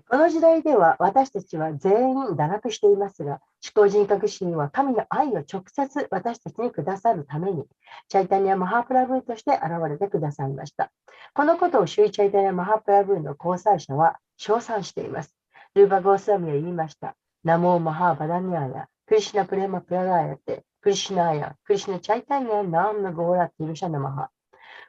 この時代では私たちは全員堕落していますが、思考人格心は神の愛を直接私たちにくださるために、チャイタニア・マハプラブーとして現れてくださいました。このことをシュイ・チャイタニア・マハプラブーの交際者は称賛しています。ルーバ・ゴースワミは言いました。ナモー・マハー・バダニアーヤ、クリシナ・プレマ・プララーヤテ、クリシナーヤ、クリシナ・チャイタニア・ナーム・ゴーラ・ティルシャナ・マハ。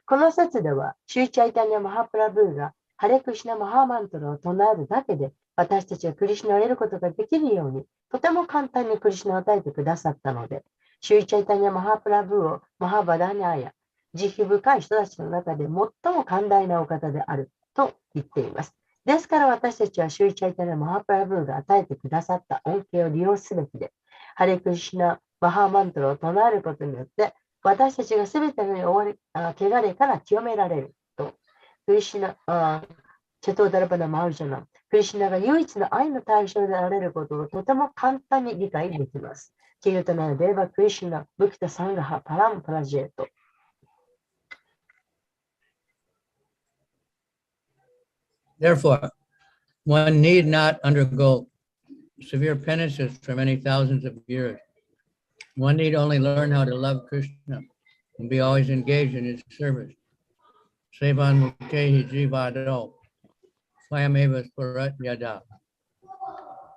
この説では、シュイ・チャイタニア・マハプラブーがハレクリシナ・マハーマントラを唱えるだけで、私たちはクリシナを得ることができるように、とても簡単にクリシナを与えてくださったので、シュイ・チャイタニア・マハプラブーをマハバダニャーや慈悲深い人たちの中で最も寛大なお方であると言っています。ですから私たちはシュイ・チャイタニア・マハプラブーが与えてくださった恩恵を利用すべきで、ハレクリシナ・マハーマントラを唱えることによって、私たちがすべての汚れから清められると、クリシナ、チェトーダラバナ・マウジャナ、クリシナが唯一の愛の対象であられることをとても簡単に理解できます。キルタナ・デーバ・クリシナ、ブキタ・サンガハ・パラン・プラジェート。Therefore, one need not undergo severe penances for many thousands of years. One need only learn how to love Krishna and be always engaged in his service. Sevan Mukehi Jivado, Swayameva Spurat Yada.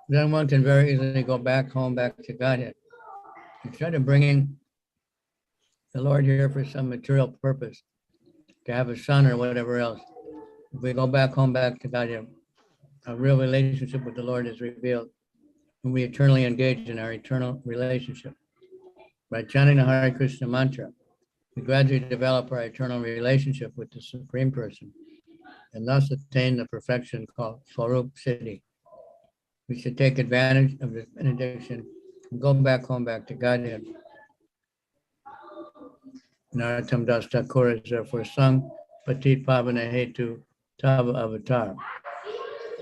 Then one can very easily go back home, back to Godhead. Instead of bringing the Lord here for some material purpose, to have a son or whatever else, if we go back home, back to Godhead, a real relationship with the Lord is revealed, and we eternally engage in our eternal relationship. By chanting the Hare Krishna mantra, we gradually develop our eternal relationship with the Supreme Person, and thus attain the perfection called Swarup Siddhi. We should take advantage of this benediction and go back home, back to Godhead. Narottam Das Thakur is therefore sung, Patit Pavana Hetu Tava Avatar.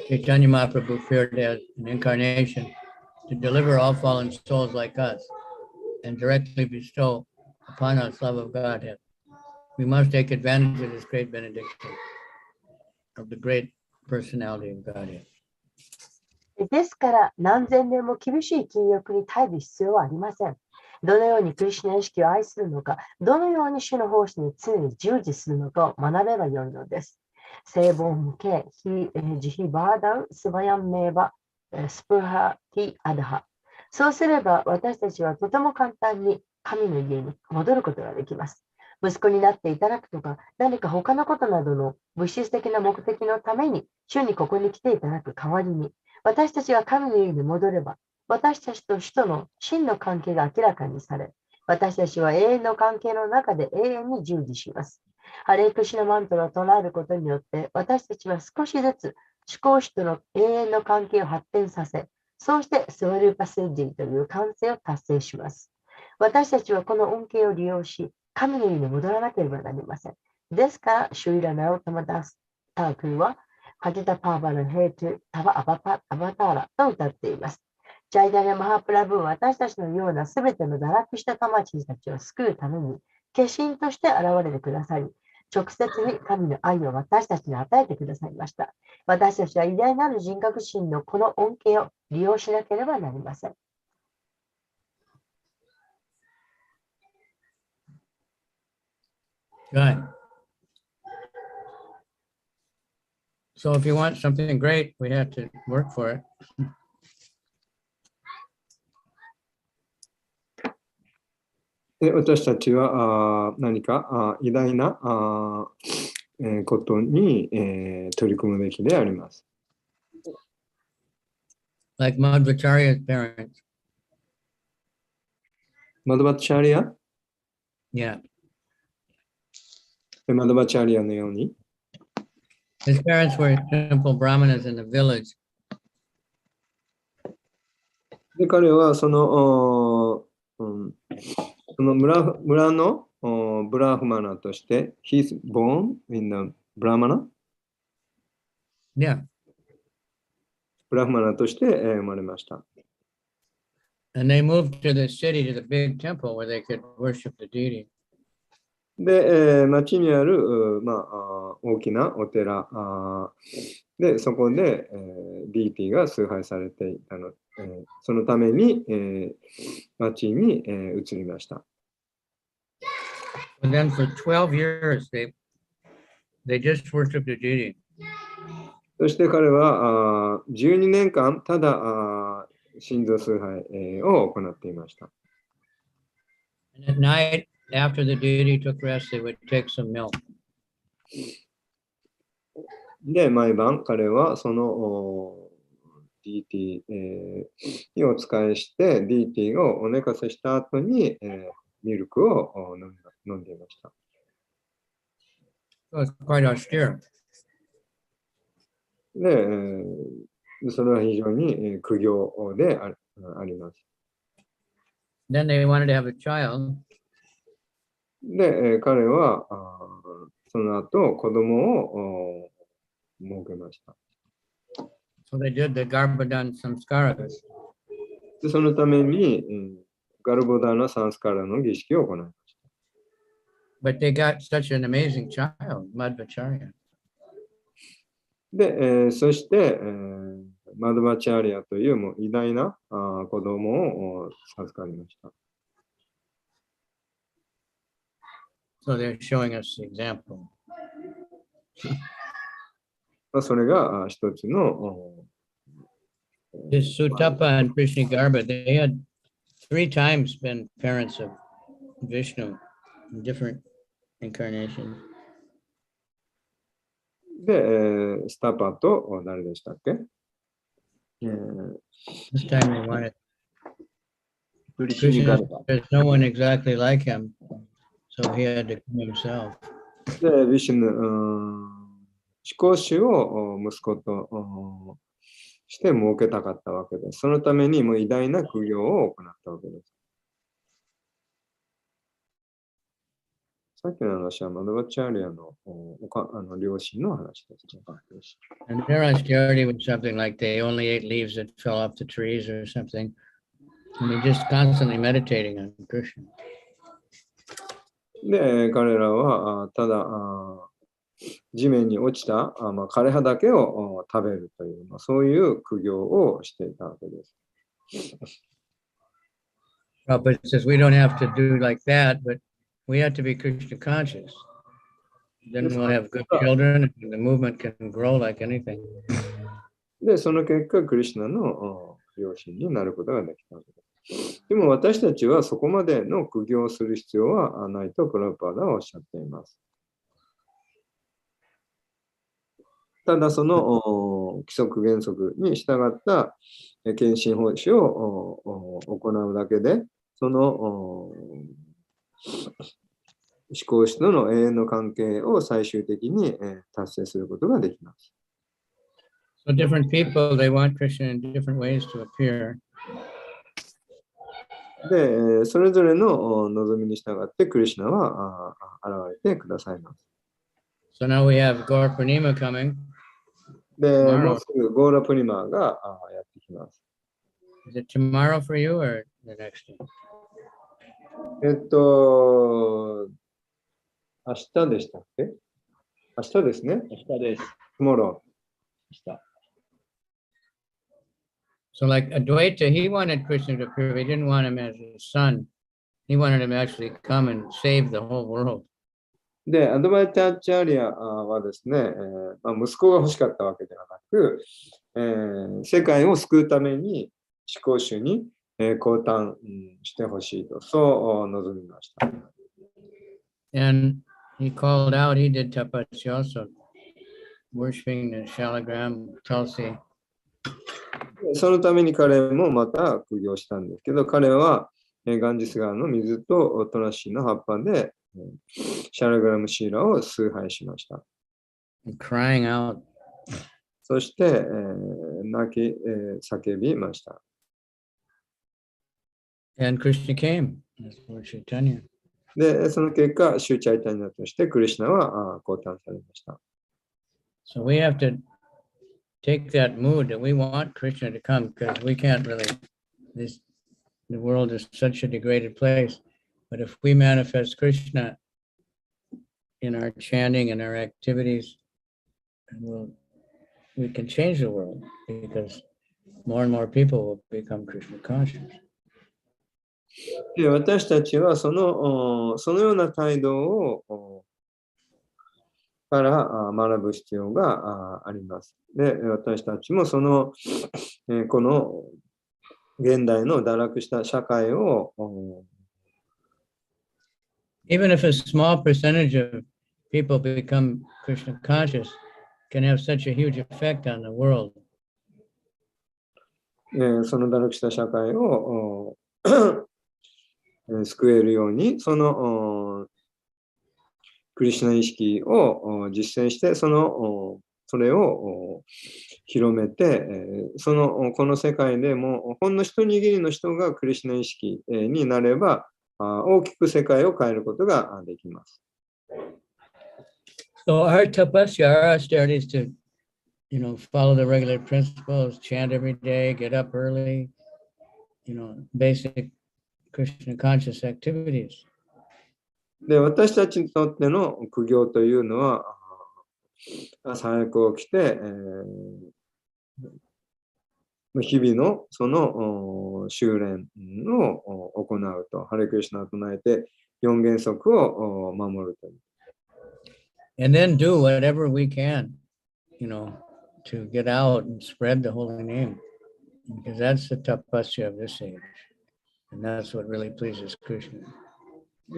Chaitanya Mahaprabhu appeared as an incarnation to deliver all fallen souls like us and directly bestow upon us love of Godhead. We must take advantage of this great benediction of the great personality of Godhead. ですから何千年も厳しい禁欲に耐える必要はありません。どのようにクリシュナ意識を愛するのか、どのように主の奉仕に常に従事するのかを学べばよいのです。聖本向け、慈悲バーダウ、スバヤンメーバ、スプハティアダハ。そうすれば私たちはとても簡単に神の家に戻ることができます。息子になっていただくとか、何か他のことなどの物質的な目的のために、主にここに来ていただく代わりに、私たちが神の家に戻れば、私たちと主との真の関係が明らかにされ、私たちは永遠の関係の中で永遠に従事します。ハレークシナマントラを唱えることによって、私たちは少しずつ思考主との永遠の関係を発展させ、そうしてスワルーパセッジンという完成を達成します。私たちはこの恩恵を利用し、神の家に戻らなければなりません。ですから、シュイラ・ナロタマダスタークは、ハジタ・パーバル・ヘイト・タバ・アバターラと歌っています。チャイタニア・マハプラブーは私たちのようなすべての堕落した魂たちを救うために、化身として現れてくださり、直接に神の愛を私たちに与えてくださいました。私たちは偉大なる人格心のこの恩恵を利用しなければなりません。Good. So if you want something great, we have to work for it. で私たちは何か偉大なことに取り組むべきであります。Like Madhvacharya's parents. マドバチャリア Yeah. マドバチャリアのように His parents were simple brahmanas in the village. で彼はその村のブラフマナとして He's born in the Brahmana? Yeah. ブラフマナとして生まれました。And they moved to the city, to the big temple where they could worship the deity. で、町にある、大きなお寺で、そこで、ディーティが崇拝されていたの、そのために、町に、移りました。And then for 12 years, they just worshipped the deity. そして彼は12年間、ただ神像崇拝、を行っていました。And at night, after the deity took rest, they would take some milk. で、毎晩彼はそのディーティ、にお仕えして、ディーティをお寝かせした後に、ミルクを飲んでいました。So it's quite austere. で、それは非常に苦行であります。Then they wanted to have a child. で、彼はその後子供を設けました。So they did the Garbhadan Samskaras. で、そのために、ガルボダーナ・サンスカラの儀式を行いました。But they got such an amazing child, Madhvacharya. で、そして、マドバチャーリアというもう偉大な子供を授かりました。So they're showing us the example. それが一つの This Sutapa and Krishna Garbha, they had 3 times been parents of Vishnu in different incarnations. で、スタパと誰でしたっけ、This time they wanted クリシュニ Krishna. ガルバ。 There's no one exactly like him, so he had to come himself. で、ヴィシュヌ、思考主を息子として設けたかったわけです。そのためにもう偉大な苦行を行ったわけです。さっきの話はマドバチャーリアの両親の話です。And their austerity was something like they only ate leaves that fell off the trees or something. And they're just constantly meditating on Krishna. で、彼らはただ地面に落ちた枯れ葉だけを食べるという、そういう苦行をしていたわけです。Prabhupada says we don't have to do like that, but we have to be Krishna conscious. Then we'll have good children and the movement can grow like anything. で、その結果、クリシュナの両親になることができたわけです。でも私たちはそこまでの苦行をする必要はないとプラパーダはおっしゃっています。ただその規則原則に従った献身奉仕を行うだけで、その思考主との永遠の関係を最終的に達成することができます。So different people, they want Krishna in different ways to appear. で、それぞれの望みに従ってクリシュナは現れてくださいます。So now we have Gaur Purnima coming. で、もうすぐゴーラプニマがやってきます。Is it tomorrow for you or the next day? 明日でしたっけ？明日ですね。明日です。tomorrow。明日。So like Advaita, he wanted Krishna to appear. He didn't want him as his son. He wanted him to actually come and save the whole world. で、アドバイターチャーリアはですね、息子が欲しかったわけではなく、世界を救うために思考主に降誕してほしいと、そう望みました。And he called out, he did tapasya also, worshipping the shalagram, tulsi. そのために彼もまた苦行したんですけど、彼はガンジス川の水とトラシの葉っぱでシャラグラムシーラを崇拝しました。Crying out. そして、叫びました。And Krishna came. That's Lord Chaitanya. で、その結果、シューチャイタニアとしてクリシュナは降誕されました。So we have to take that mood that we want Krishna to come because we can't really, the world is such a degraded place. But if we manifest Krishna in our chanting and our activities, we'll we can change the world because more and more people will become Krishna conscious. で、私たちはそのような態度をから学ぶ必要があります。で、私たちもこの現代の堕落した社会を Even if a small percentage of people become Krishna conscious, can have such a huge effect on the world. その堕落した社会を救えるように、クリシュナ意識を実践して、それを広めて、この世界でもほんの一握りの人がクリシュナ意識になれば、大きく世界を変えることができます。So our tapasya, our austerity is to, follow the regular principles, chant every day, get up early, basic Krishna conscious activities. で、私たちにとっての苦行というのは、朝早く起きて、日々の修練を行うと、ハレクリシュナを唱えて、4原則を守るという。And then do whatever we can, to get out and spread the holy name, because that's the tapasya of this age. And that's what really pleases Krishna.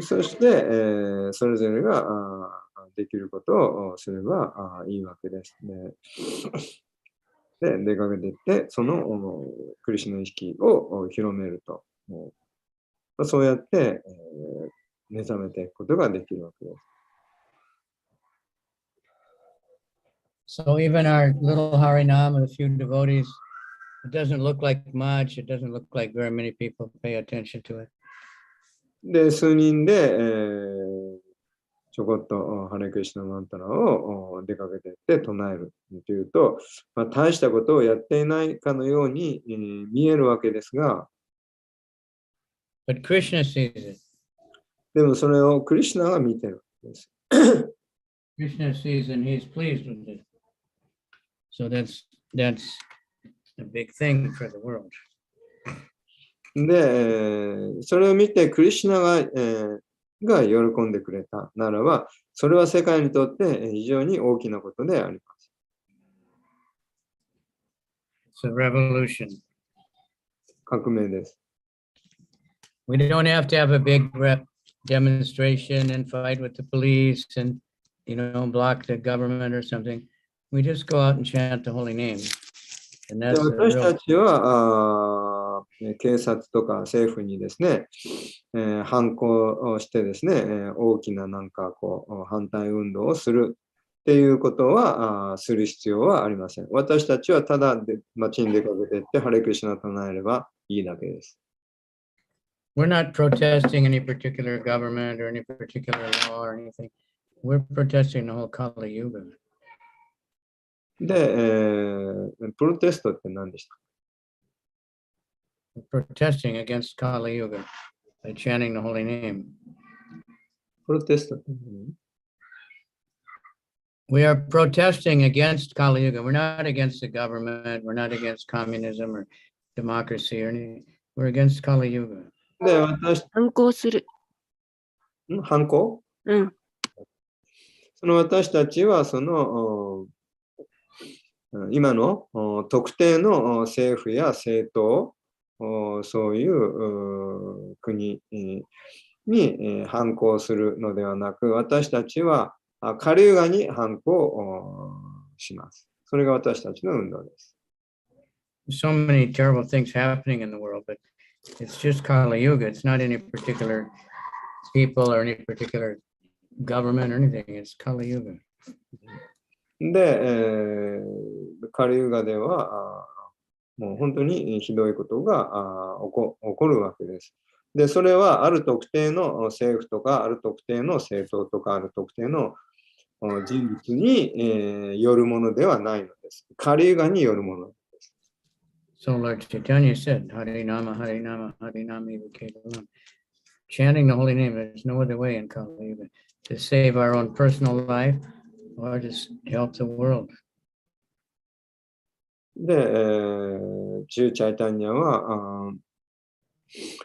そして、それぞれができることをすればいいわけですね。で、出かけていって、クリシュナ意識を広めると。そうやって、目覚めていくことができるわけです。So even our little Harinam with a few devotees, it doesn't look like much. It doesn't look like very many people pay attention to it. で、数人で、ちょこっとハレクリシュナマンタラを出かけていって唱えるというと、大したことをやっていないかのように、見えるわけですが、But Krishna sees it. でもそれをクリシュナが見てるわけです。Krishna sees and he's pleased with it. So that's a big thing for the world. で、それを見てクリシュナが喜んでくれたならば、それは世界にとって非常に大きなことであります。It's a revolution. 革命です。We don't have to have a big demonstration and fight with the police and, block the government or something. We just go out and chant the holy name. And that's the 私た real... ちは警察とか政府にですね、反抗をしてですね、大きな反対運動をするっていうことはする必要はありません。私たちはただ街に出かけていってハレクリシュナを唱えればいいだけです。We're not protesting any particular government or any particular law or anything. We're protesting the whole Kali Yuga. で、プロテストって何でした？ We're protesting against Kali Yuga by chanting the holy name. プロテストって何？ We are protesting against Kali Yuga. We're not against the government. We're not against communism or democracy or anything. We're against Kali Yuga. で、反抗する。反抗？うん。私たちは今の特定の政府や政党、そういう国に反抗するのではなく、私たちはカリユガに反抗します。それが私たちの運動です。So many terrible things happening in the world, but it's just Kali Yuga. It's not any particular people or any particular government or anything. It's Kali Yuga. で、カリユガではもう本当にひどいことが起こるわけです。で、それはある特定の政府とか、ある特定の政党とか、ある特定の人物に、よるものではないのです。カリユガによるものです。So Lord Chaitanya said, Hare Nama, Hare Nama, Hare Nama, chanting the holy name. There's no other way in Kali Yuga to save our own personal life or to help the world. で、中チャイタンニャは、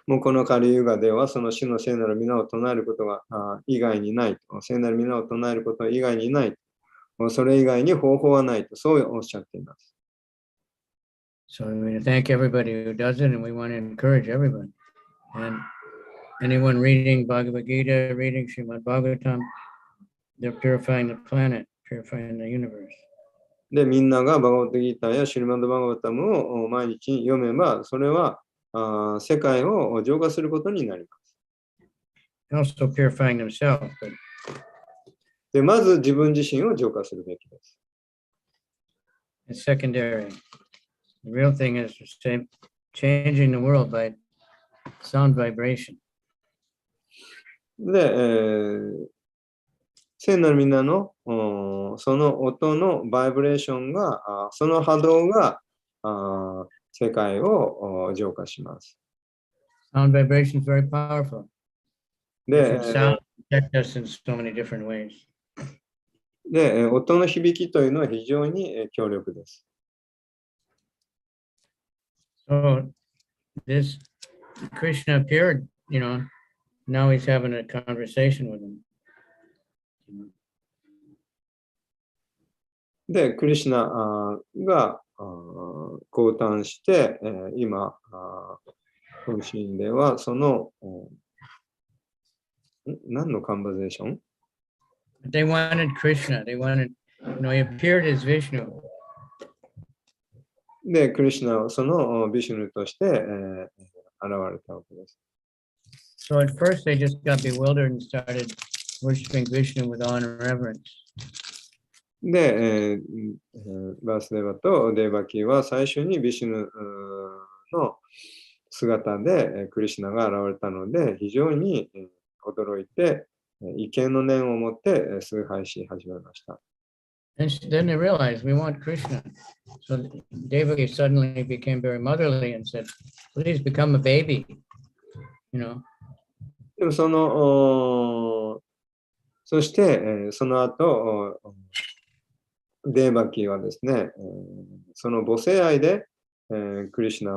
もうこのカリユガではその主の聖なる皆を唱えることが以外にない。聖なる皆を唱えることは以外にない。それ以外に方法はないと、そうおっしゃっています。So we thank everybody who does it, and we want to encourage everyone. And anyone reading Bhagavad Gita, reading Srimad Bhagavatam, they're purifying the planet, purifying the universe. で、みんながバガバットギーターやシュリマンドバガバタムを毎日読めば、それは世界を浄化することになります。Also purifying themselves. But で、まず自分自身を浄化するべきです。it's secondary. The real thing is changing the world by sound vibration. で、聖なるみんなのその音のバイブレーションが、その波動が世界を浄化します。Sound vibration is very powerful. で、 Sound affects us in so many different ways. で、音の響きというのは非常に強力です。So this Krishna appeared, now he's having a conversation with him. で、クリシュナが降誕して、今、このシーンではその何のカンバゼーション？ They wanted Krishna. They wanted, he appeared as Vishnu. で、クリシュナはそのビシュヌとして、現れたわけです。So at first they just got bewildered and started worshiping Vishnu with awe and reverence. で、バースデーバとデーバキーは最初にビシュヌの姿でクリシュナが現れたので非常に驚いて畏敬の念を持って崇拝し始めました。And then they realized we want Krishna. So Devaki suddenly became very motherly and said, please become a baby. でもそして、その後、デーバキーはですね、その母性愛で、クリシュナ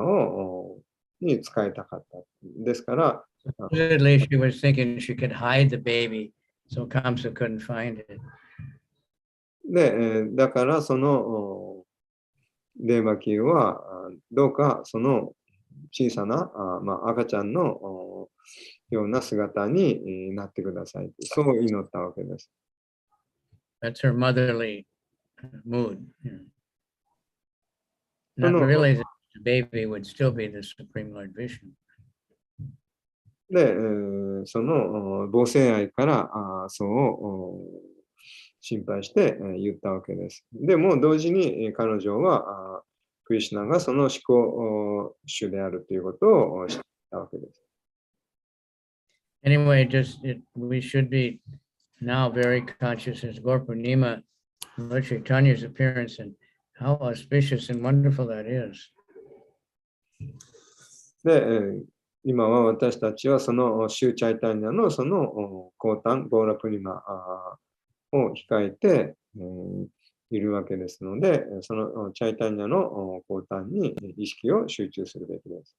に使いたかった。ですから、Supposedly she was thinking she could hide the baby, so Kamsa couldn't find it. で、だからそのデーバキーはどうかその小さな赤ちゃんのような姿になってください。そう祈ったわけです。That's her motherly mood. Not realizing the baby would still be the Supreme Lord Vishnu. で、その母性愛からそう心配して言ったわけです。でも同時に彼女はクリシュナがその思考主であるということを知ったわけです。Anyway, we should be now very conscious as Gaur Purnima, Lord Chaitanya's appearance, and how auspicious and wonderful that is. で、今は私たちはそのシューチャイタンニャのその降誕、ゴーラプニマを控えているわけですので、そのチャイタンニャの降誕に意識を集中するべきです。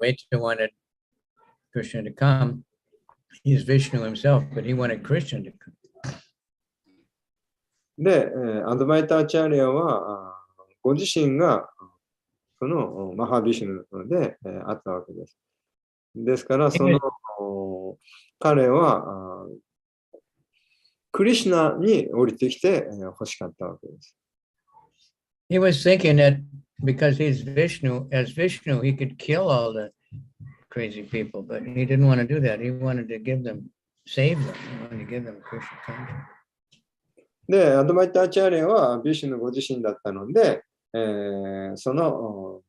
Vaita wanted Krishna to come. He's Vishnu himself, but he wanted Krishna to come. で、アドバイターチャーリアはご自身がそのマハビシュヌであったわけです。ですから、その彼はクリシュナに降りてきて欲しかったわけです。He was thinking that because he's Vishnu, as Vishnu, he could kill all the crazy people, but he didn't want to do that. He wanted to save them. He wanted to give them Krishna consciousness. で、アドバイターチャーリアはビシュヌご自身だったので、その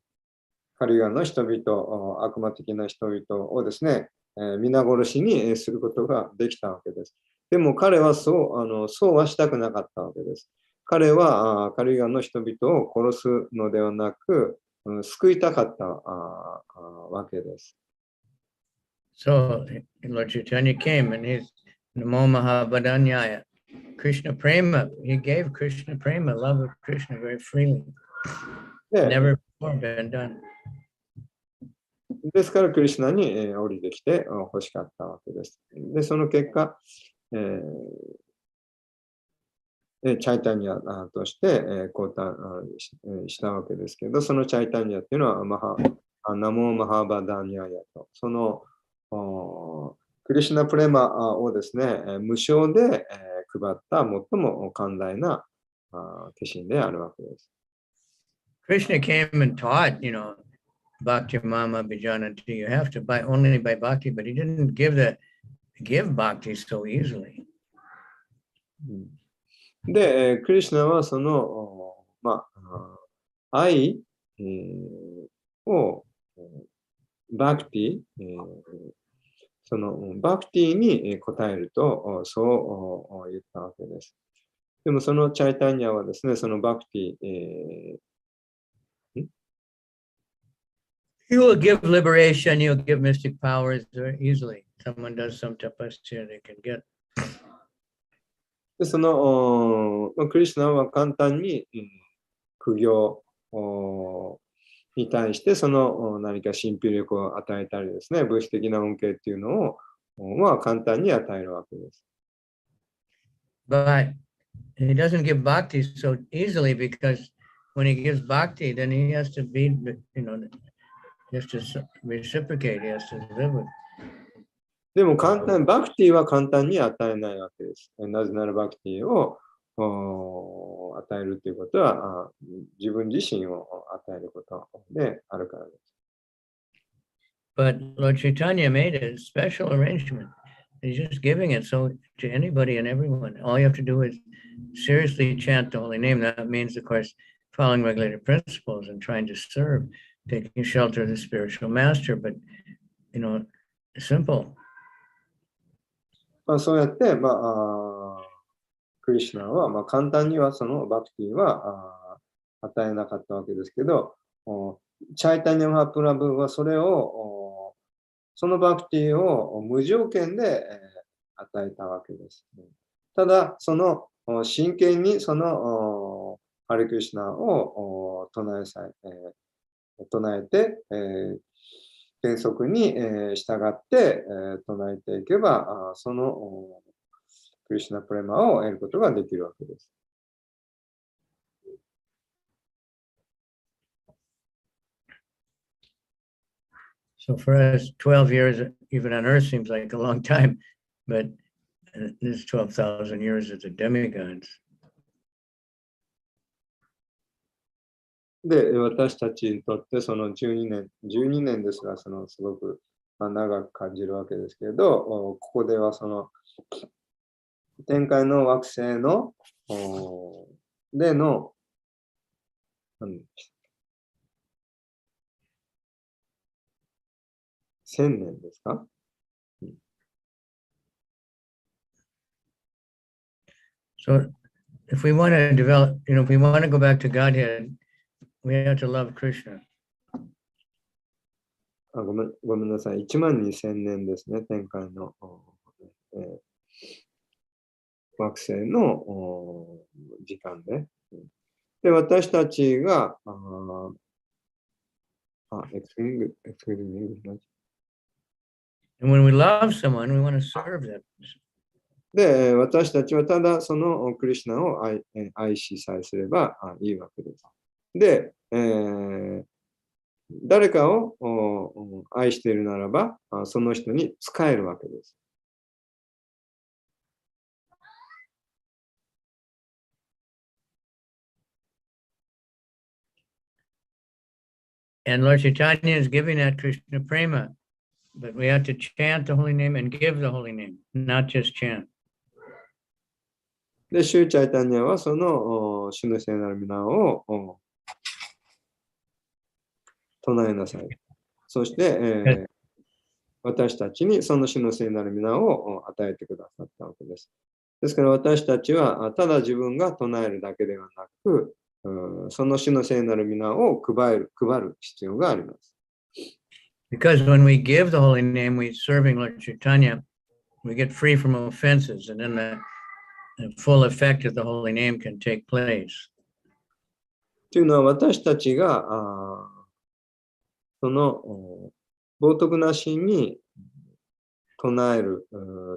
カリガンの人々、悪魔的な人々をですね、皆殺しにすることができたわけです。でも彼はそうはしたくなかったわけです。彼はカリガンの人々を殺すのではなく、救いたかったわけです。So Lord Chaitanya came and he's Namo Mahabhadanyaya. Krishna Prema. He gave Krishna Prema, love of Krishna, very freely. で Never before been done. ですから、クリシュナに、降りてきて欲しかったわけです。で、その結果、チャイタニアとして、降誕したわけですけど、そのチャイタニアっていうのは、ナモマハバダニアヤと、そのクリシュナプレマをですね、無償で配った最も寛大な化身であるわけです。Krishna came and taught, Bhakti Mama Bijanati. You have to buy only by Bhakti, but he didn't give Bhakti so easily. で、クリシュナはその、愛をバクティ、そのバクティに答えると、そう言ったわけです。でもそのチャイタニアはですね、そのバクティ、He will give liberation, he'll give mystic powers very easily. Someone does some tapasya, they can get. でそのクリシュナは簡単に苦行に対してその何か神秘力を与えたりですね、物質的な恩恵っていうのを簡単に与えるわけです。But he doesn't give bhakti so easily because when he gives bhakti, then he has to be, he has to reciprocate, he has to live with. でもバクティは簡単に与えないわけです。なぜならバクティを与えるということは自分自身を与えることであるからです。But Lord Chaitanya made a special arrangement. He's just giving it so to anybody and everyone. All you have to do is seriously chant the holy name. That means, of course, following regulated principles and trying to serve, taking shelter of the spiritual master. But, simple. そうやって、クリシュナは、簡単にはそのバクティは与えなかったわけですけど、チャイタニャマハプラブはそのバクティを無条件で与えたわけです。ただ、その真剣にそのハレクリシュナを唱えて、原則に従って唱えていけば、そのクリシュナプレマを得ることができるわけです。So for us, 12 years, even on earth, seems like a long time, but this 12,000 years is a demigods. で、私たちにとってその12年ですが、すごく長く感じるわけですけれど、ここではその天界の惑星のでの1000年ですか？ So if we want to develop, if we want to go back to Godhead, we have to love Krishna. ごめんなさい。12000年ですね、天界の、惑星の時間で。で、私たちが、And when we love someone, we want to serve them. で、私たちはただそのクリシュナを愛しさえすればいいわけです。で、誰かを愛しているならば、その人に仕えるわけです。And Lord Chaitanya is giving that Krishna Prema, but we have to chant the holy name and give the holy name, not just chant. で、シューチャイタニアはその主の聖なる皆を唱えなさい。そして、私たちにその主の聖なる皆を与えてくださったわけです。ですから私たちはただ自分が唱えるだけではなく、その主の聖なる皆を配る必要があります。Because when we give the holy name, we're serving Lord Chaitanya, we get free from offenses, and then the full effect of the holy name can take place. というのは私たちがその冒涜なしに唱える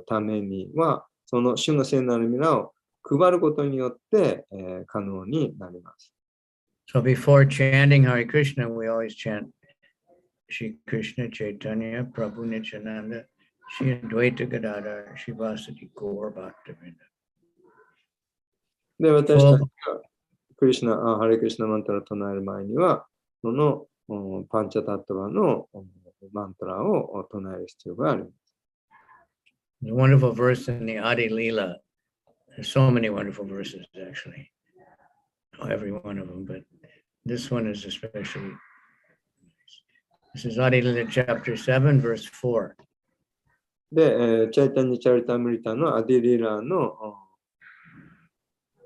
ためには、その主の聖なる皆を配ることによって、可能になります。So before chanting Hare Krishna, we always chant Shri Krishna Chaitanya Prabhu Nityananda Shri Advaita Gadadhar Shri Vasudeva Gaur Bhaktivinoda。で、私たちがハレクリシナマントラを唱える前には、そのパンチャタットバのマントラを唱える必要があります。The wonderful verse in the Adi Leela. There's so many wonderful verses, actually. Every one of them, but this one is especially. This is Adi Leela chapter 7, verse 4. で、チャイタニ・チャリタムリタのアディリラの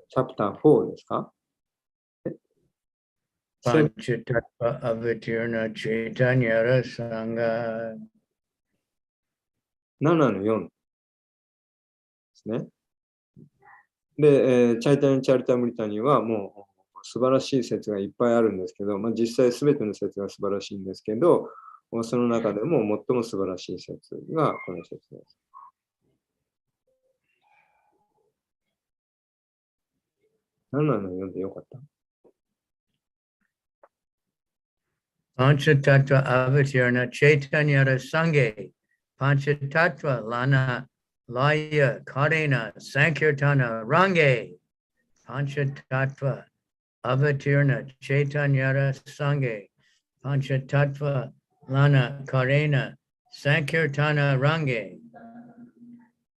チャプター4ですか？ Panchatattva avatirna chaitanya rasanga 7の4ですね。で、チャイタニ・チャリタムリタにはもう素晴らしい説がいっぱいあるんですけど、実際すべての説が素晴らしいんですけど、その中でも最も素晴らしい説がこの説です。7の4でよかった？ Panchatattva avatirna chaitanya rasange Panchatattva lana laya karena sankirtana range Panchatattva avatirna chaitanya rasange Panchatattva lana karena sankirtana range.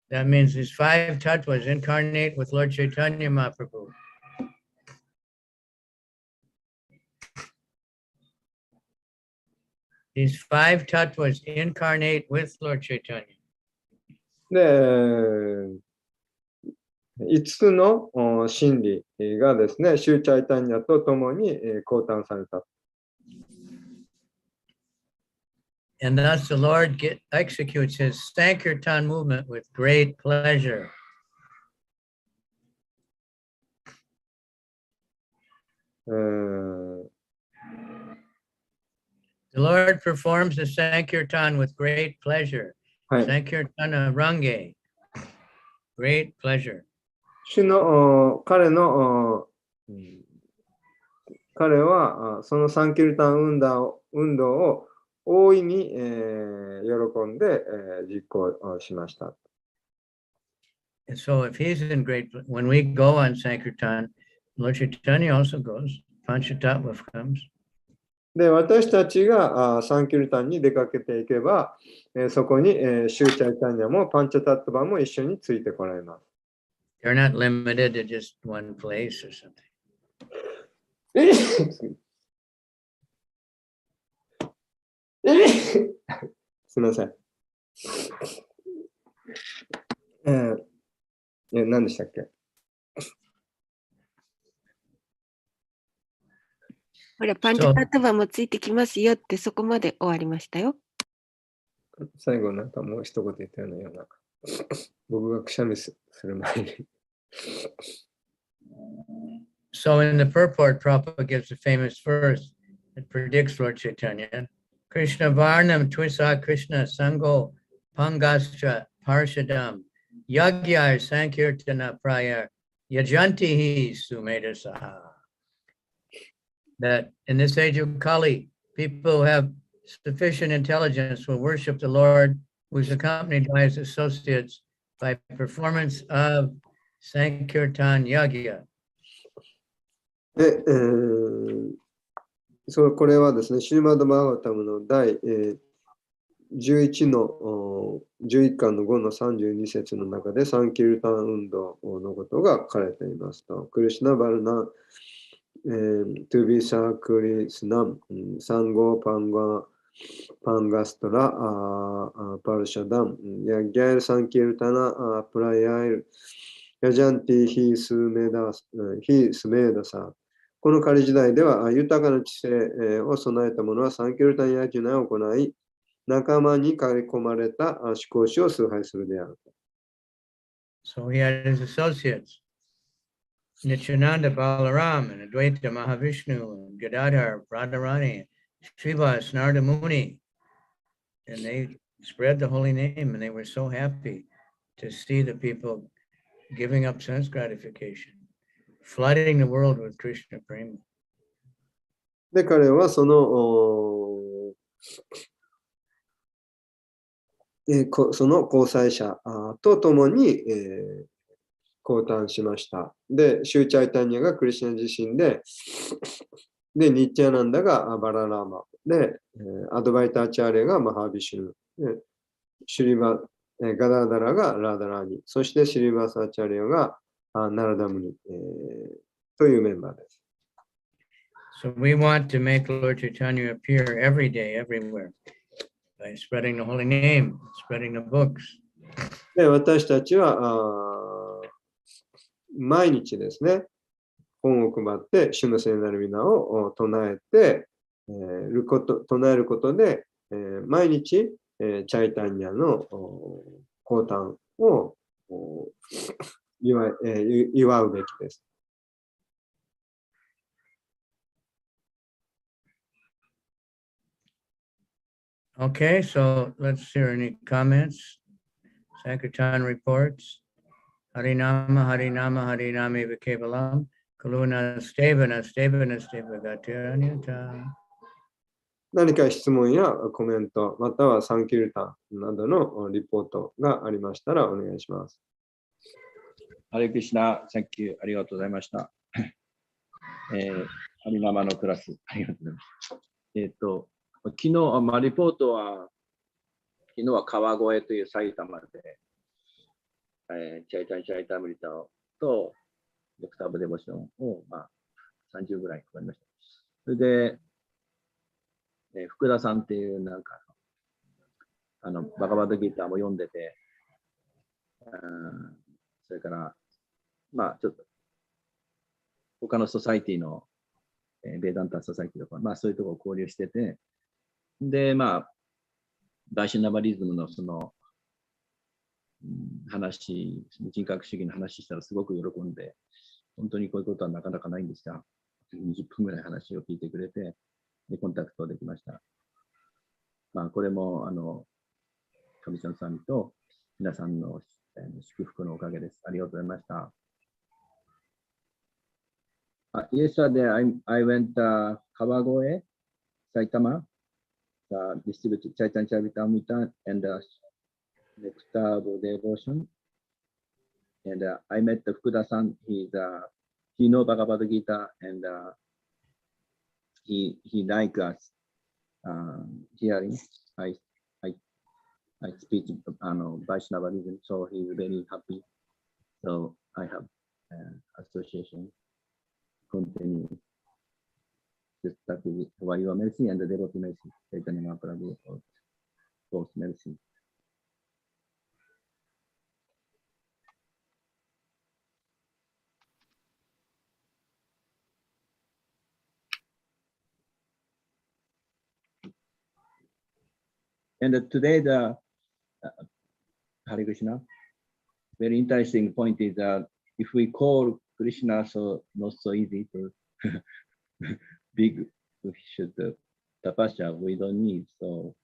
That means these 5 tattvas incarnate with Lord Chaitanya Mahaprabhu. These 5 tattvas incarnate with Lord Chaitanya. で、5つの真理がですね、シューチャイタニアと共に降誕された。And thus the Lord executes his Sankirtan movement with great pleasure. The Lord performs the Sankirtan with great pleasure. Sankirtana Range. Great pleasure. 彼はそのサンキルタン運動を大いに喜んで実行しました。So if he's in great, when we go on Sankirtan, Lord Chaitanya also goes. Panchatattva comes. で、私たちがサンキルタンに出かけていけば、そこにシューチャイタニアもパンチャタットバも一緒についてこられます。They're not limited to just one place or something. すみません。何でしたっけ？ほら、パンチャタットバもついてきますよってそこまで終わりましたよ。最後なんかもう一言言ったようなような。僕がくしゃみする前に。So in the purport, Prabhupada gives a famous verse that predicts Lord Chaitanya. Krishna Varnam Twisa Krishna Sango Pangascha Parshadam Yagyar Sankirtana Prayar Yajantihi Sumedasaha. That in this age of Kali, people who have sufficient intelligence will worship the Lord, who is accompanied by his associates by performance of Sankirtan Yagya. で、これはですね、シューマド・バーガタムの第、11巻の5の32節の中でサンキルタン運動のことが書かれていますと。クリシナ・バルナ、トゥビサークリスナム、サンゴ・パンガストラ、パルシャダム、ヤギャイル・サンキルタナ、プライアイル、ヤジャンティ・ヒスメダサ。この仮時代では豊かな知性を備えた者はサンキルタンヤジュナを行い、仲間に刈り込まれた思考主を崇拝するである。So he had his associates, Nityananda Balaram and Advaita Mahavishnu and Gadadhar, Radharani, Srivas, Narada Muni, and they spread the holy name, and they were so happy to see the people giving up sense gratification, flooding the world with Krishna prema. で、彼はその、その交際者と共に、降誕しました。で、シューチャイタニアがクリシュナ自身で、ニッチャナンダがバララーマで、アドバイターチャーレがマハビシュヌ、シュリバ、ガダダラがラダラーニ、そしてシリバサチャレオがナラダムニ、というメンバーです。So we want to make Lord Chaitanya appear every day, everywhere, by spreading the holy name, spreading the books. で、私たちは毎日ですね、本を配って主の聖なる皆を唱えて、唱えることで、毎日、チャイタニアの降誕を祝うべきです。Okay, so let's hear any comments. Sankirtan reports. Harinama, Harinama, Harinami Vikevalam. Kaluna Stevana, Stevana, Stevagatyanyata. 何か質問やコメント、またはサンキルタンなどのリポートがありましたらお願いします。ハレクリシナ、サンキュー、ありがとうございました。ハリナマのクラス、ありがとうございました。昨日、リポートは、昨日は川越という埼玉で、チャイタムリタとドクターブデボションを、30ぐらい配りました。それで、福田さんっていうなんか、バガバッドギターも読んでて、それから、ちょっと、他のソサイティの、ベーダンタソサイティとか、そういうところを交流してて、で、バイシュナバリズムのその、話、人格主義の話したらすごく喜んで、本当にこういうことはなかなかないんですが、20分ぐらい話を聞いてくれて、で、コンタクトできました。これも、カビちゃんさんと皆さんの祝福のおかげです。ありがとうございました。Yesterday, I went Kawagoe, Saitama, distribute Chaitanya Charitamrita and Nectar Devotion. And I met Fukuda-san. He knows Bhagavad Gita and he likes us hearing. I speak Vaishnavaism, so he's very happy. So I have association continue to start with your mercy and the devotee mercy. Chaitanya Mahaprabhu both mercy. And today, the Hare Krishna, very interesting point is that if we call Krishna so not so easy to big, we should tapasya, we don't need. So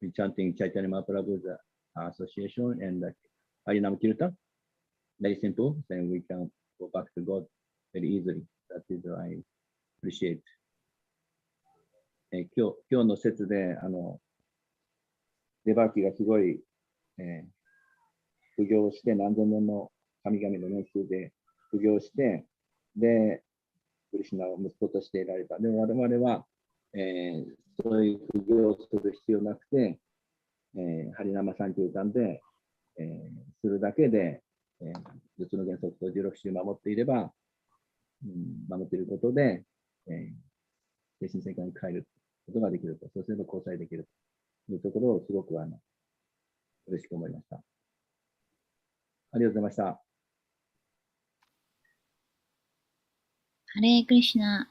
we chanting Chaitanya Mahaprabhu's association and Harinam Kirtan, very simple. Then we can go back to God very easily. That is what I appreciate. 今日の説でデバーキがすごい、布教して何千年の神々の年数で布教して、で、クリシュナを息子として得られた。でも我々は、そういう布教をする必要なくて、ハリナマサンキュータンで、するだけで、術の原則と16種守っていれば、守っていることで、精神世界に変えることができると。そうすれば交際できるというところをすごく嬉しく思いました。ありがとうございました。ハレークリシュナ。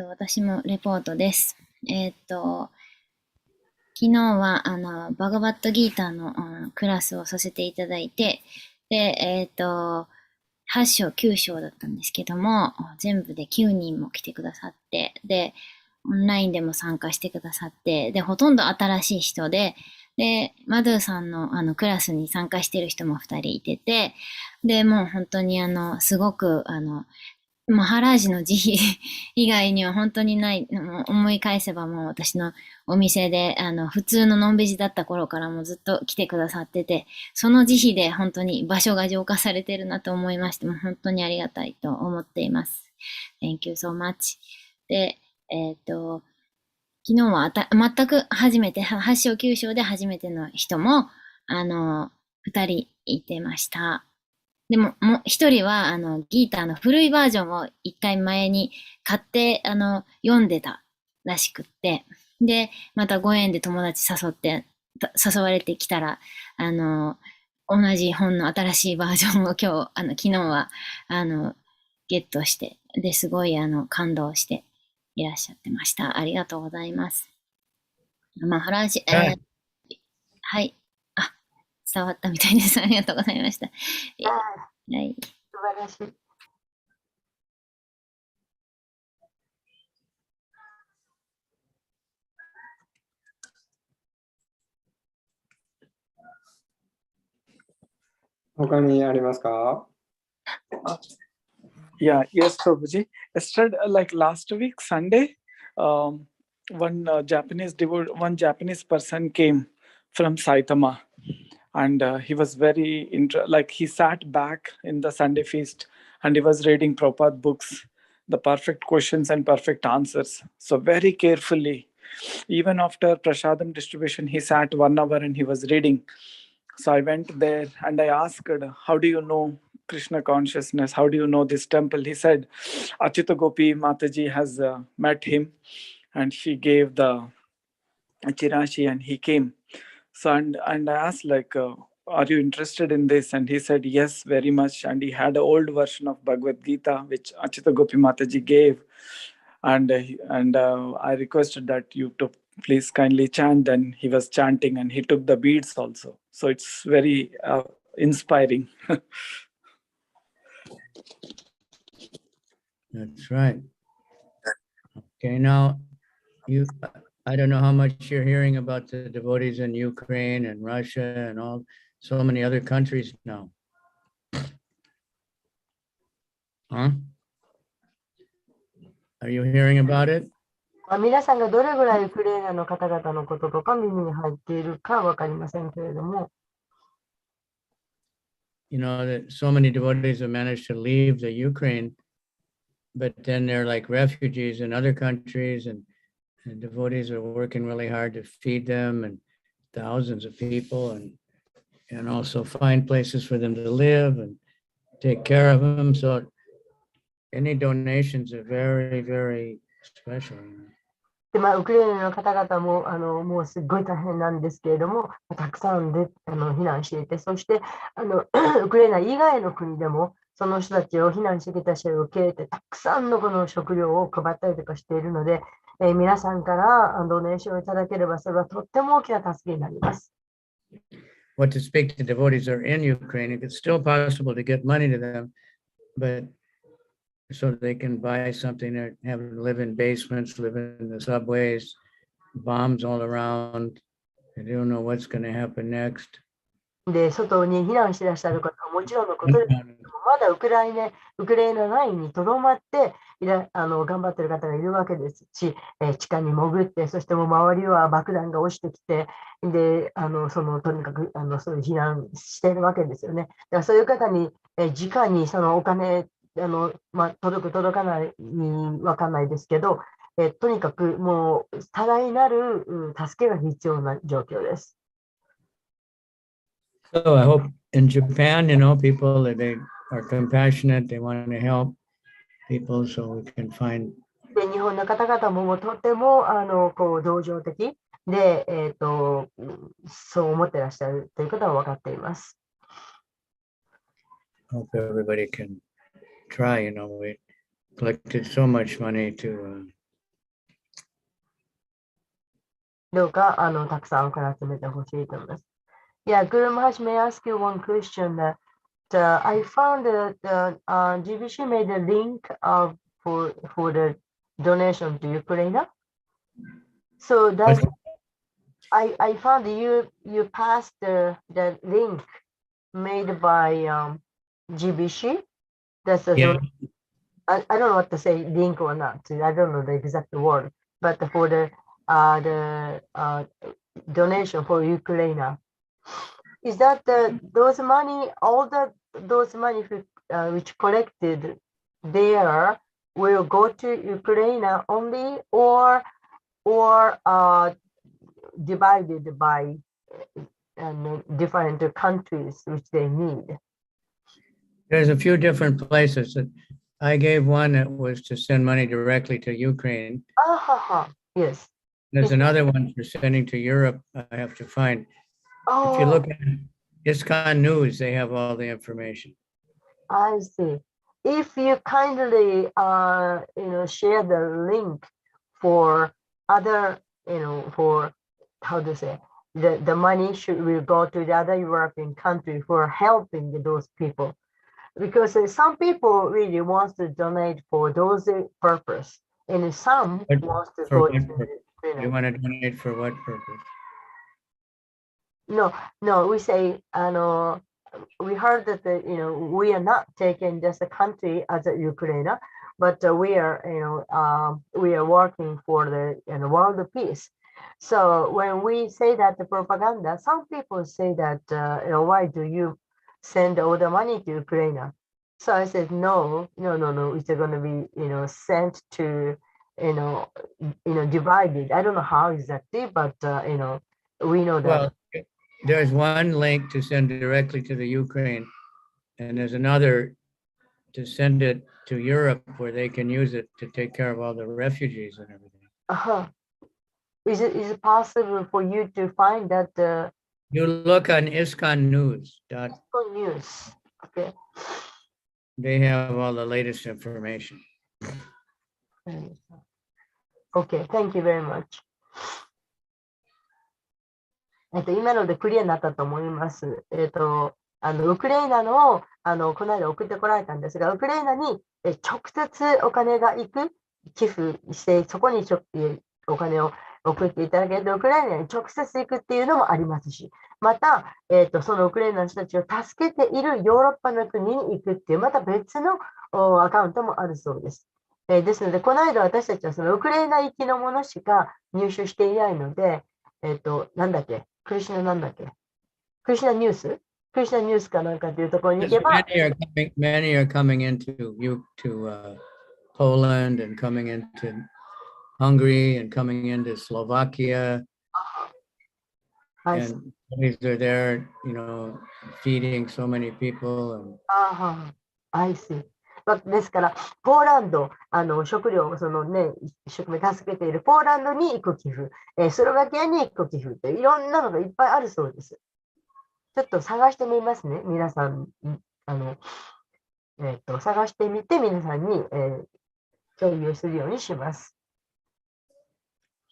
私もレポートです。昨日は、バガバットギーターのクラスをさせていただいて、で、8章、9章だったんですけども、全部で9人も来てくださって、で、オンラインでも参加してくださって、で、ほとんど新しい人で、で、マドゥさんのクラスに参加してる人も2人いてて、で、もう本当にすごくマハラージの慈悲以外には本当にない、もう思い返せばもう私のお店で、普通のノンベジだった頃からもずっと来てくださってて、その慈悲で本当に場所が浄化されてるなと思いまして、もう本当にありがたいと思っています。Thank you so much. で、昨日は全く初めて、8章9章で初めての人も、2人いてました。でも、もう一人は、ギーターの古いバージョンを一回前に買って、読んでたらしくって、で、またご縁で友達誘われてきたら、同じ本の新しいバージョンを今日、昨日は、ゲットして、で、すごい、感動していらっしゃってました。ありがとうございます。マハラージ、はい。はい。あ、伝わったみたいです。ありがとうございました。はい。素晴らしい。他にありますか？ Yeah, yes, Prabhuji. Yesterday, like last week, Sunday, one one Japanese person came from Saitama, and he was very like he sat back in the Sunday feast, and he was reading Prabhupada books, the perfect questions and perfect answers. So very carefully, even after prasadam distribution, he sat 1 hour and he was reading. So I went there and I asked, how do you know Krishna consciousness? How do you know this temple? He said, Achita Gopi Mataji has met him and she gave the Chirashi and he came. So, and I asked, like, are you interested in this? And he said, yes, very much. And he had an old version of Bhagavad Gita, which Achita Gopi Mataji gave. And I requested that you to please kindly chant. And he was chanting and he took the beads also. So it's very inspiring. That's right. Okay, now I don't know how much you're hearing about the devotees in Ukraine and Russia and so many other countries now. Huh? Are you hearing about it? 皆さんがどれぐらいウクレイナの方々のこととか耳に入っているかわかりませんけれども、You know that so many devotees have managed to leave the Ukraine, but then they're like refugees in other countries, and devotees are working really hard to feed them and thousands of people, and also find places for them to live and take care of them. So any donations are very, very special. でウクレイナの方々ももうすごい大変なんですけれども、たくさんで避難していて、そしてウクレイナ以外の国でも、その人たちを避難してきた人を受け入れて、たくさんのこの食料を配ったりとかしているので、皆さんからドネーションをいただければ、それはとっても大きな助けになります。What to speak to devotees are in Ukraine, it's still possible to get money to them, but so they can buy something or have them live in basements, live in the subways, bombs all around. They don't know what's going to happen next. で、外に避難していらっしゃる方はもちろんのことですけども、まだウクライナ内にとどまって頑張っている方がいるわけですし、地下に潜って、そしてもう周りは爆弾が落ちてきて、で、とにかくそういう避難しているわけですよね。だからそういう方に、直にそのお金、届かないわかんないですけど、とにかくもう多大なる助けが必要な状況です。So I hope in Japan, people they are compassionate, they want to help people, so we can find. で日本の方々もとても同情的で、そう思ってらっしゃるということは分かっています。Hope everybody can try. We collected so much money to. どうかたくさんお金集めてほしいと思います。Yeah, Guru Maharaj, may I ask you one question? I found that GBC made a link for the donation to Ukraine. So that's I found you passed the link made by GBC. That's a Yeah. I don't know what to say, link or not. I don't know the exact word, but for the donation for Ukraine, is that those money, all those money which collected there will go to Ukraine only, or divided by different countries which they need? There's a few different places. I gave one that was to send money directly to Ukraine. Yes. There's another one for sending to Europe. I have to find. If you look at ISKCON News, they have all the information. I see. If you kindly share the link for other, for how to say, the money will go to the other European country for helping those people, because some people really want to donate for those purpose, and some want to For go what to purpose? You want to donate for what purpose? No, we say, we heard that we are not taking just a country as a Ukraine, but we are we are working for the world peace. So when we say that the propaganda, some people say that why do you send all the money to Ukraine? So I said no, it's going to be sent to divided. I don't know how exactly, but we know that. Well, there's one link to send directly to the Ukraine, and there's another to send it to Europe where they can use it to take care of all the refugees and everything. Is it possible for you to find that? You look on ISKCON News. News. Okay. They have all the latest information. Okay, thank you very much. 今のでクリアになったと思います。ウクライナの、この間送ってこられたんですが、ウクライナに直接お金が行く、寄付して、そこにお金を送っていただけると、ウクライナに直接行くっていうのもありますし、また、そのウクライナの人たちを助けているヨーロッパの国に行くっていう、また別のアカウントもあるそうです。ですので、この間私たちはそのウクライナ行きのものしか入手していないので、なんだっけクリシナなんだっけクリシナニュースかなんかというところに行けば、Many are coming into Poland and coming into Hungary and coming into Slovakia. And they're there, feeding so many people. I see. ですから、ポーランド、食料、一生懸命助けているポーランドに行く寄付、スロバキアに行く寄付っていろんなのがいっぱいあるそうです。ちょっと探してみますね、皆さん。探してみて、皆さんに、共有するようにします。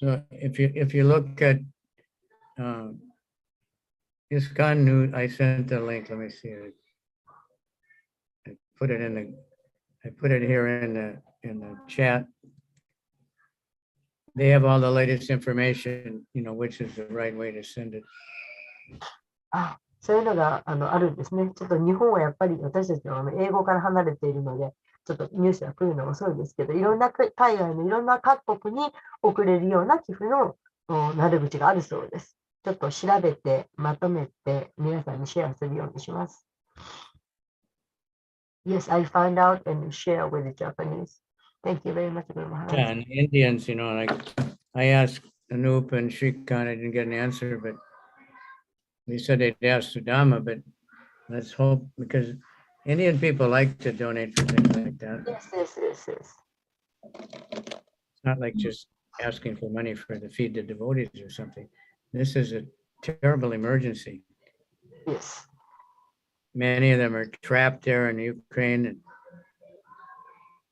So if you look at ISKCON News, I sent the link. Let me see it. I put it here in the chat. They have all the latest information, which is the right way to send it. そういうのがあるんですね。ちょっと日本はやっぱり私たちは英語から離れているので、ちょっとニュースが来るのが遅いですけど、いろんな海外のいろんな各国に送れるような寄付の窓口があるそうです。ちょっと調べて、まとめて、皆さんにシェアするようにします。Yes, I find out and share with the Japanese. Thank you very much, Guru Maharaj. Yeah, and Indians, like I asked Anup and Shrikant, I didn't get an answer, but they said they'd ask Sudama, but let's hope, because Indian people like to donate for things like that. Yes. It's not like just asking for money to feed the devotees or something. This is a terrible emergency. Yes. Many of them are trapped there in Ukraine. And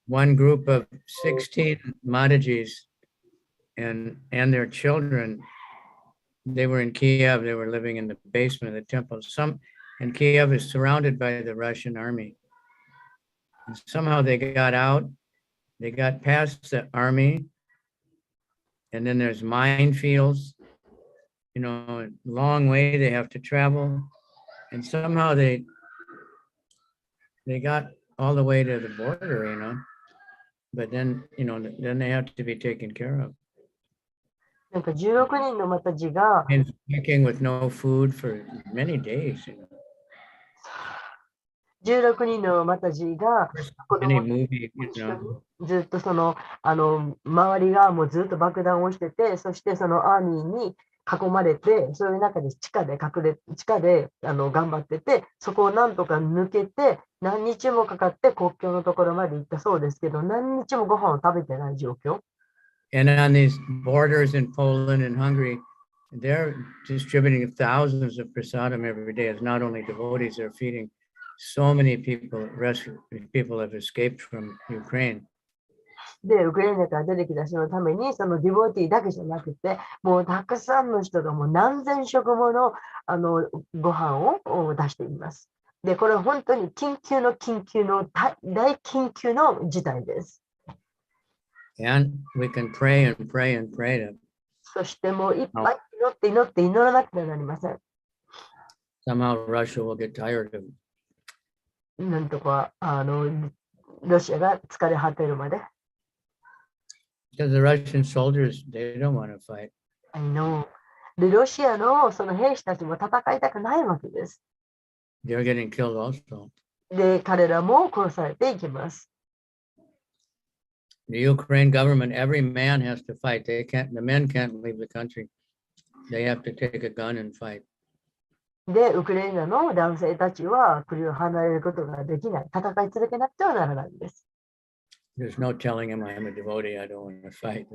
one group of 16 Madhajis and their children, they were in Kiev. They were living in the basement of the temple. and Kiev is surrounded by the Russian army. And somehow they got out, they got past the army, and then there's minefields, you know, a long way they have to travel. And somehow they got all the way to the border, you know, but then, you know, then they have to be taken care of. なんか16人のマタジが And packing with no food for many days, you know. 16人のマタジが子 Any 供 movie, you know. ずっと周りがもうずっと爆弾をしてて、そしてそのアーミーに囲まれて、そういう中で地下で頑張ってて、そこをなんとか抜けて、何日もかかって国境のところまで行ったそうですけど、何日もご飯を食べてない状況。And on these borders in Poland and Hungary, they're distributing thousands of prasadam every day. It's not only devotees, they're feeding so many people. People have escaped from Ukraine. で、ウクライナから出てきた人のために、そのディボティだけじゃなくて、もうたくさんの人がもう何千食もの、ご飯を出しています。で、これは本当に大緊急の事態です。And we can pray and pray and pray to そしてもういっぱい祈って祈らなくてはなりません。somehow Russia will get tired of it. なんとか、ロシアが疲れ果てるまで。Because the Russian soldiers, they don't want to fight. で、ロシアのその兵士たちも戦いたくないわけです。They're getting killed also. で、彼らも殺されていきます。The Ukraine government, every man has to fight. The men can't leave the country. They have to take a gun and fight. で、ウクライナの男性たちは国を離れることができない。戦い続けなくてはならないんです。There's no telling him I'm a devotee. I don't want to fight.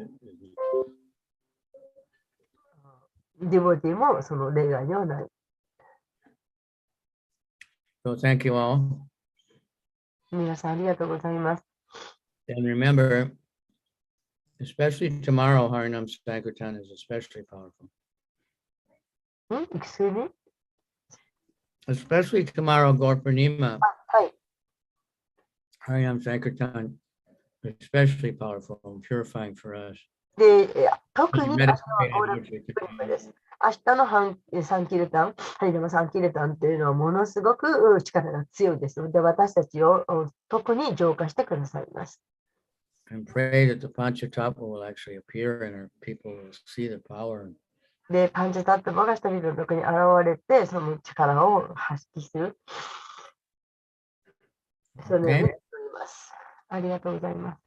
ディボティもその例外ではない。So thank you all. 皆さんありがとうございます。And remember, especially tomorrow, Harinam Sankirtan is especially powerful. Excuse me? Especially tomorrow, Gaur Purnima, はい。 Harinam Sankirtan is especially powerful and purifying for us. で、特に明日 Meditate はゴール on デ what we ンプ could リングです。明日のサンキルタン、ハリナマサンキルタンというのはものすごく力が強いですので、私たちを特に浄化してくださいます。and pray that the Panchatattva will actually appear and our people will see the power. で、パンチャタットバが人々の中に現れて、その力を発揮する。そのように思います。ありがとうございます。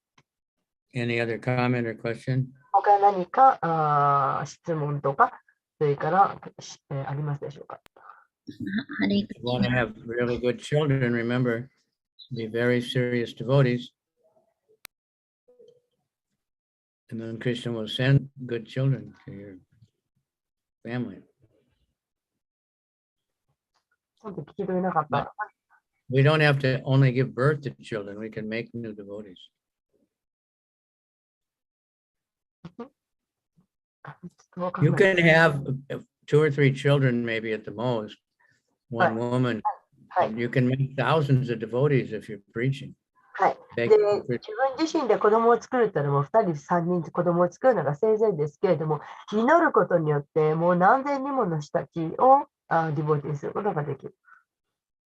Any other comment or question? 他何か質問とか、それから、ありますでしょうか。ハリ If you want to have really good children, remember, be very serious devotees. And then Krishna will send good children to your family. ちょっと聞き取れなかった。 We don't have to only give birth to children. We can make new devotees. You can have 2 or 3 children, maybe at the most, one woman. You can make thousands of devotees if you're preaching. はい。で、自分自身で子供を作るってのも2人、3人子供を作るのがせいぜいですけれども、祈ることによってもう何千人もの人たちをディボティすることができる。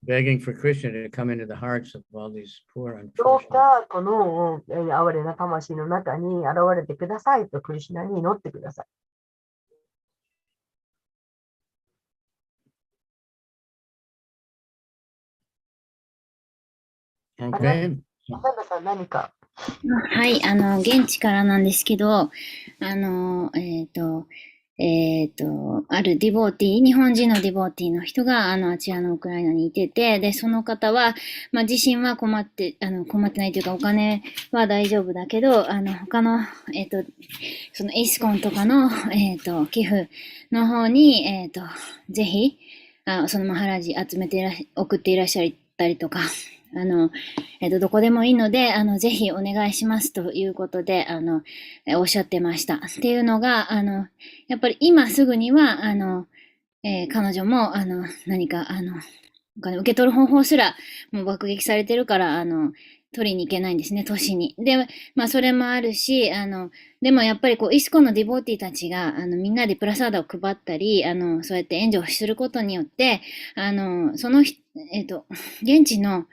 Begging for Krishna to come into the hearts of all these poor, どう unfortunate. かこの哀れな魂の中に現れてくださいとクリシュナに祈ってください。Okay. サンダさん何か。はい、現地からなんですけど、あるディボーティー、日本人のディボーティーの人が、あちらのウクライナにいてて、で、その方は、自身は困ってないというか、お金は大丈夫だけど、他の、そのイスコンとかの、寄付の方に、ぜひ、そのマハラジ送っていらっしゃったりとか、どこでもいいので、ぜひお願いしますということで、おっしゃってました。っていうのが、やっぱり今すぐには、彼女も、何か、お金受け取る方法すらもう爆撃されてるから、取りに行けないんですね、都市に。で、まあそれもあるし、でもやっぱりこう、イスコンのディボーティーたちが、みんなでプラサーダを配ったり、そうやって援助をすることによって、その現地の、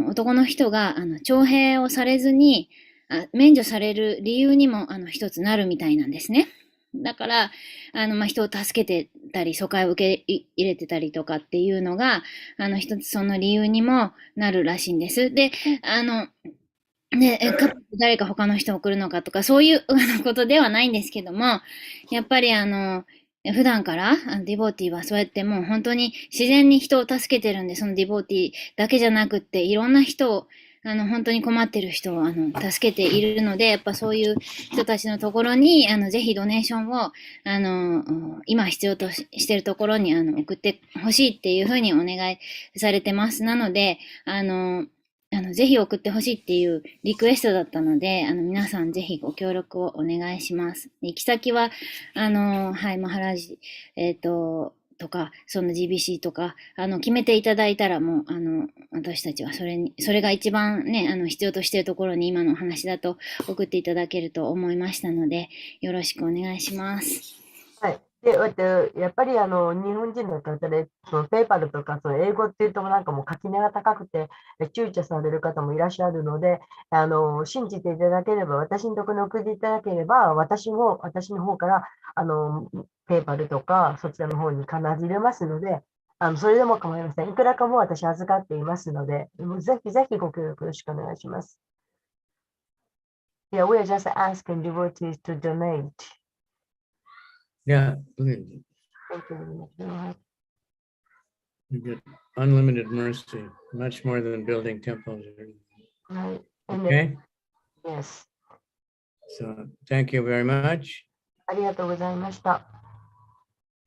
男の人が、徴兵をされずに、免除される理由にも、一つなるみたいなんですね。だから、まあ、人を助けてたり、疎開を受け入れてたりとかっていうのが、一つその理由にもなるらしいんです。で、誰か他の人を送るのかとか、そういうことではないんですけども、やっぱり普段からディボーティーはそうやってもう本当に自然に人を助けてるんで、そのディボーティーだけじゃなくって、いろんな人を、本当に困ってる人を助けているので、やっぱそういう人たちのところに、ぜひドネーションを、今必要としているところに送ってほしいっていうふうにお願いされてます。なので、ぜひ送ってほしいっていうリクエストだったので、皆さんぜひご協力をお願いします。行き先は、はい、マハラージ、とか、その GBC とか、決めていただいたらもう、私たちはそれが一番ね、必要としているところに今のお話だと送っていただけると思いましたので、よろしくお願いします。はい。で、やっぱり日本人の方で、そのペーパルとか、その英語っていうとなんかもう垣根が高くて、躊躇される方もいらっしゃるので、信じていただければ、私のところに送っていただければ、私の方から、ペーパルとか、そちらの方に必ず入れますので、それでも構いません。いくらかも私預かっていますので、もうぜひぜひご協力よろしくお願いします。Yeah, we are just asking devotees to donate. Yeah, please. Thank you very much. Go ahead. You get unlimited mercy, much more than building temples. Right. And Okay, yes. so thank you very much. ありがとうございました。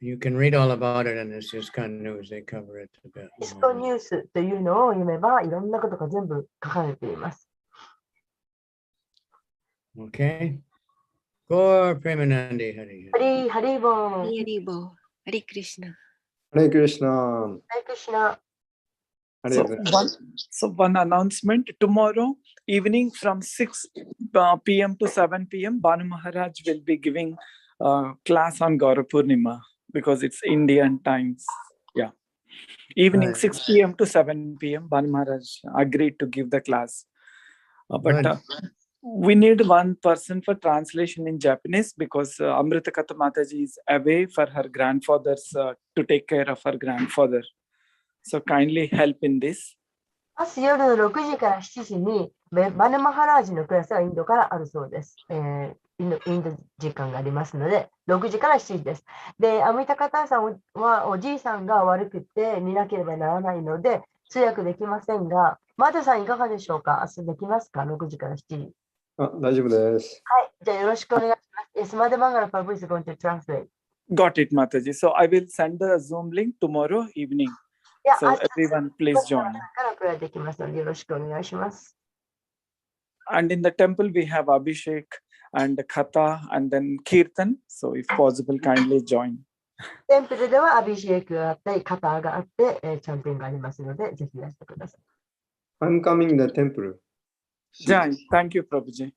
You can read all about it in this HH News. They cover it a bit. イスコニュースというのを読めば、いろんなことが全部書かれています。Okay. Gaur Premanandi Hari. ハリーボーン。ハリーボー、ハリクリシナ。ハレークリシナ。ハリクリシナ。ありがとうございます。So one announcement, tomorrow evening from 6 p.m. to 7 p.m. Banu Maharaj will be giving class on Gaura Purnima because it's Indian times. Yeah. Evening Right. 6 p.m. to 7 p.m. Banu Maharaj agreed to give the class. But we need one person for translation in Japanese because Amrita Katha Mataji is away for her grandfather's to take care of her grandfather. So kindly help in this. 明日夜の6時から7時にバヌマハラージのクラスがインドからあるそうです。インド時間がありますので、6時から7時です。で、アミタカタさんはおじいさんが悪くて見なければならないので、通訳できませんが、マダさんいかがでしょうか？明日できますか？ 6 時から7時。大丈夫です。はい、じゃあよろしくお願いします。Yes, Mother Mangala Prabhu is going to translate. Got it, Mataji. So I will send the Zoom link tomorrow evening. So everyone please join. And in the temple we have Abhishek and Katha and then Kirtan. So if possible, kindly join. テンプルではアビシェイクがあったり、カターがあって、チャンピオンがありますので、ぜひいらしてください。I'm coming the temple. Join. Thank you, Prabhuji.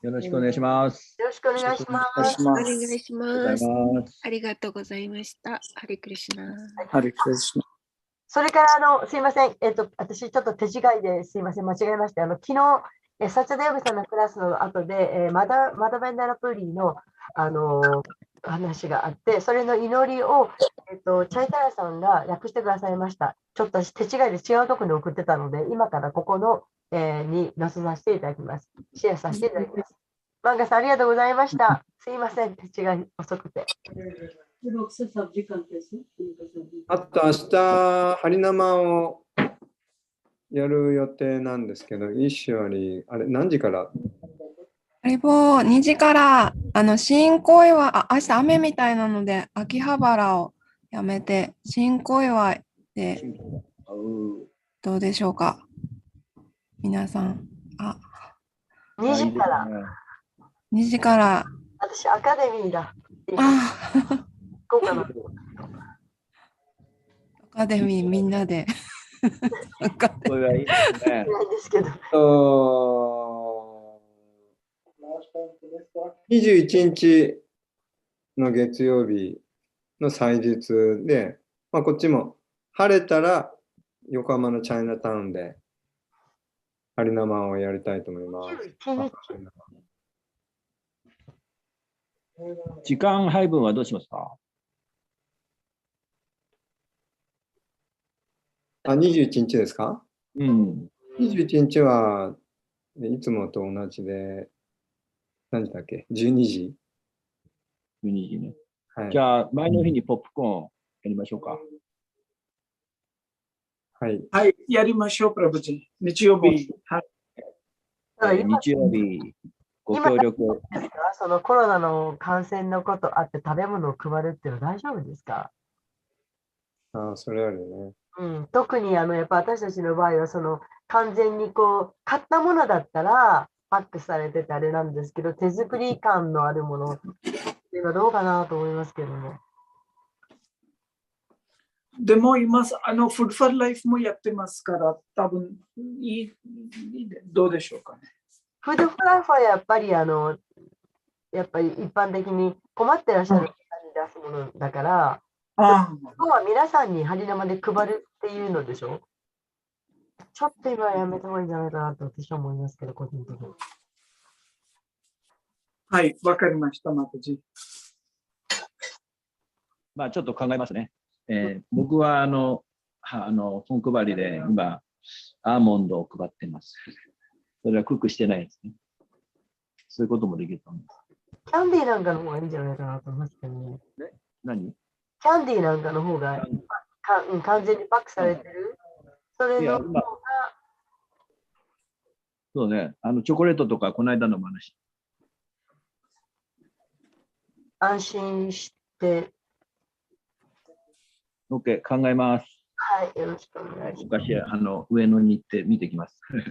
よろしくお願いします。よろしくお願いします。お願いします。ますありがとうございました。ハリクリシナ。ハリクリシナ。それからすいません、私ちょっと手違いですいません、間違えました。昨日、サチャデーブさんのクラスの後で、マダベンダラプリーの、話があって、それの祈りを、チャイタラさんが訳してくださいました。ちょっと手違いで違うところに送ってたので、今からここの、に載せさせていただきます。シェアさせていただきます。マンガさん、ありがとうございました。すいません、手違い遅くて。あと明日、ハリナマをやる予定なんですけど、一緒に、あれ、何時から？ハリボー、2時から、新小岩、明日雨みたいなので、秋葉原をやめて、新小岩で、どうでしょうか。皆さん。2時から。2時から。私、アカデミーだ。だかカデミーみんなで。それはいいですね。なんですけど。21日の月曜日の祭日で、まあ、こっちも晴れたら横浜のチャイナタウンでハリナマをやりたいと思います。時間配分はどうしますか？21日ですか？うん。 21日はいつもと同じで、何時だっけ ?12 時。12時ね。はい。じゃあ、前の日にポップコーンやりましょうか。はい。はい、やりましょう、プラブジー。日曜日。はい。日曜日、ご協力を。ですか？そのコロナの感染のことあって食べ物を配るっていうのは大丈夫ですか？ああ、それあるよね。うん、特にやっぱ私たちの場合は完全に買ったものだったらパックされててあれなんですけど、手作り感のあるものっていうのはどうかなと思いますけども。でも今、フードフォーライフもやってますから、多分どうでしょうかね。フードフォーライフはやっぱりやっぱり一般的に困ってらっしゃる方に出すものだから、あ今日は皆さんに針生で配るっていうのでしょ？ちょっと今はやめた方がいいんじゃないかなと私は思いますけど、個人的に。はい、わかりました、マタジ。まあ、ちょっと考えますね。僕は、本配りで今、アーモンドを配ってます。それはクックしてないですね。そういうこともできると思います。キャンディーなんかの方がいいんじゃないかなと思いますけどね。何？キャンディーなんかの方が完全にパックされてる。それの方がそうね。チョコレートとか、この間の話。安心して。OK、考えます。はい、よろしくお願いします。昔、上野に行って見てきます。はい。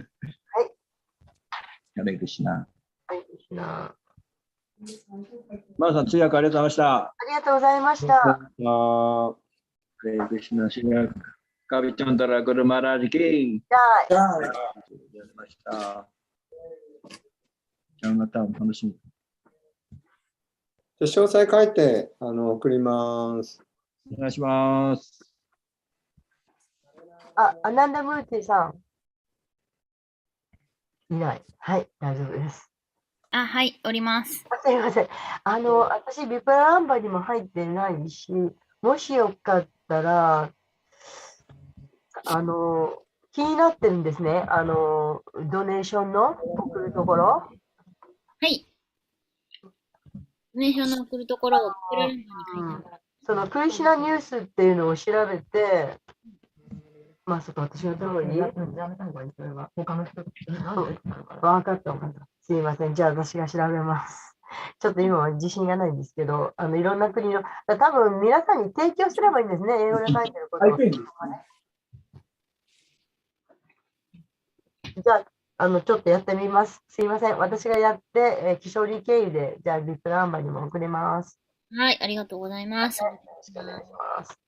ハレクシナ。はい、あマルさん、通訳ありがとうございました。りがとうございました。ハレクシナ、シラカビチャンダラグルマラジキー。じゃあ、やりました。じゃあまたお楽しみ。詳細書いて送ります。お願いします。アナンダムーティさん。いない。はい、大丈夫です。はい、おります。すいません。私、ビプラナンバーにも入ってないし、もしよかったら、気になってるんですね。ドネーションの送るところ。はい。ドネーションの送るところをプラランバーに書いてある。そのクリシュナニュースっていうのを調べて、まあ、そこ私がやった方がいい？やめた方がいい、それは。他の人。わかった、わかった。すいません。じゃあ私が調べます。ちょっと今は自信がないんですけど、いろんな国の、多分皆さんに提供すればいいんですね。英語で書いてることを。じゃあ、ちょっとやってみます。すいません。私がやって、気象理経由で、じゃあ、ビップナンバーにも送ります。はい、ありがとうございます。よろしくお願いします。